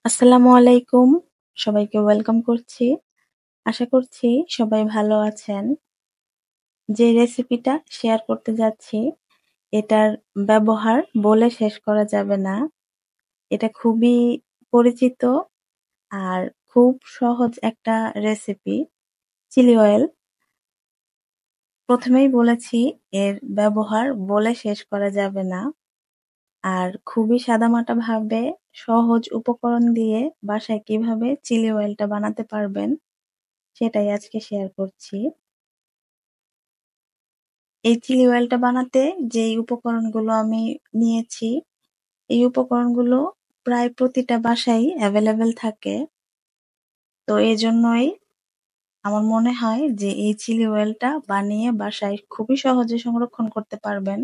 আসসালামু আলাইকুম। সবাইকে ওয়েলকাম করছি। আশা করছি সবাই ভালো আছেন। যে রেসিপিটা শেয়ার করতে যাচ্ছি, এটার ব্যবহার বলে শেষ করা যাবে না। এটা খুবই পরিচিত আর খুব সহজ একটা রেসিপি। Chilli oil. প্রথমেই বলেছি এর ব্যবহার বলে শেষ করা যাবে না। আর খুবই সাদামাটা ভাবে সহজ উপকরণ দিয়ে বাসায় কিভাবে চিলি অয়েলটা বানাতে পারবেন সেটাই আজকে শেয়ার করছি। এই চিলি অয়েলটা বানাতে যেই উপকরণগুলো আমি নিয়েছি, এই উপকরণগুলো প্রায় প্রতিটা বাসায় এভেলেবেল থাকে। তো এজন্যই আমার মনে হয় যে এই চিলি অয়েলটা বানিয়ে বাসায় খুবই সহজে সংরক্ষণ করতে পারবেন।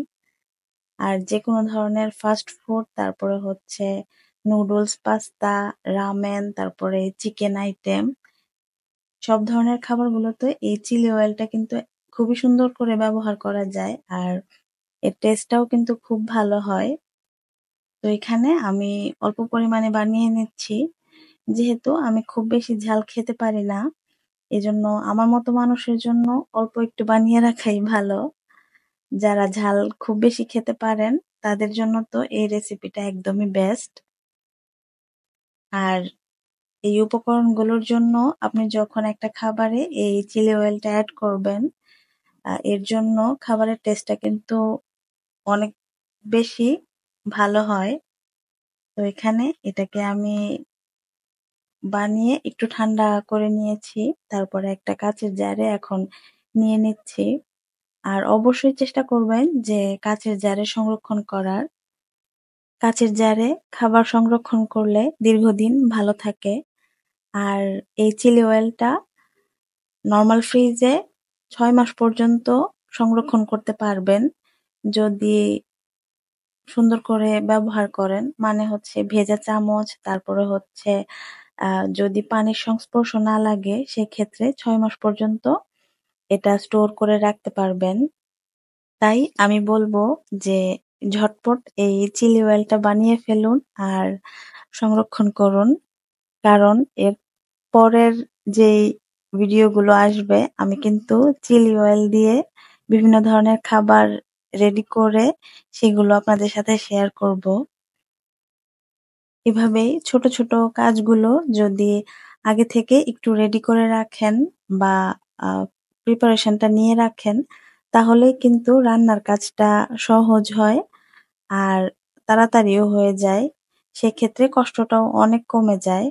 আর যেকোনো ধরনের ফাস্ট ফুড, তারপরে হচ্ছে নুডলস, পাস্তা, রামেন, তারপরে চিকেন আইটেম, সব ধরনের খাবারগুলোতে এই চিলি অয়েলটা কিন্তু খুবই সুন্দর করে ব্যবহার করা যায়। আর এর টেস্টটাও কিন্তু খুব ভালো হয়। তো এখানে আমি অল্প পরিমাণে বানিয়ে নিচ্ছি। যেহেতু আমি খুব বেশি ঝাল খেতে পারি না, এজন্য আমার মতো মানুষের জন্য অল্প একটু বানিয়ে রাখাই ভালো। যারা ঝাল খুব বেশি খেতে পারেন, তাদের জন্য তো এই রেসিপিটা একদমই বেস্ট। আর এই উপকরণগুলোর জন্য আপনি যখন একটা খাবারে এই চিলি অয়েলটা এড করবেন, এর জন্য খাবারের টেস্টটা কিন্তু অনেক বেশি ভালো হয়। তো এখানে এটাকে আমি বানিয়ে একটু ঠান্ডা করে নিয়েছি। তারপরে একটা কাঁচের জারে এখন নিয়ে নিচ্ছি। আর অবশ্যই চেষ্টা করবেন যে কাঁচের জারে সংরক্ষণ করার। কাঁচের জারে খাবার সংরক্ষণ করলে দীর্ঘদিন ভালো থাকে। আর এই চিলি অয়েলটা নরমাল ফ্রিজে ৬ মাস পর্যন্ত সংরক্ষণ করতে পারবেন। যদি সুন্দর করে ব্যবহার করেন। মানে হচ্ছে ভেজা চামচ, তারপরে হচ্ছে যদি পানির সংস্পর্শ না লাগে সেক্ষেত্রে ৬ মাস পর্যন্ত এটা স্টোর করে রাখতে পারবেন। তাই আমি বলবো যে ঝটপট এই চিলি অয়েলটা বানিয়ে ফেলুন আর সংরক্ষণ করুন। কারণ এর পরের যেই ভিডিওগুলো আসবে আমি কিন্তু চিলি অয়েল দিয়ে বিভিন্ন ধরনের খাবার রেডি করে সেগুলো আপনাদের সাথে শেয়ার করব। এভাবেই ছোট, ছোট কাজগুলো যদি আগে থেকে একটু রেডি করে রাখেন বা আ প্রিপারেশনটা নিয়ে রাখেন, তাহলেই কিন্তু রান্নার কাজটা সহজ হয় আর তাড়াতাড়িও হয়ে যায়। সেক্ষেত্রে কষ্টটাও অনেক কমে যায়।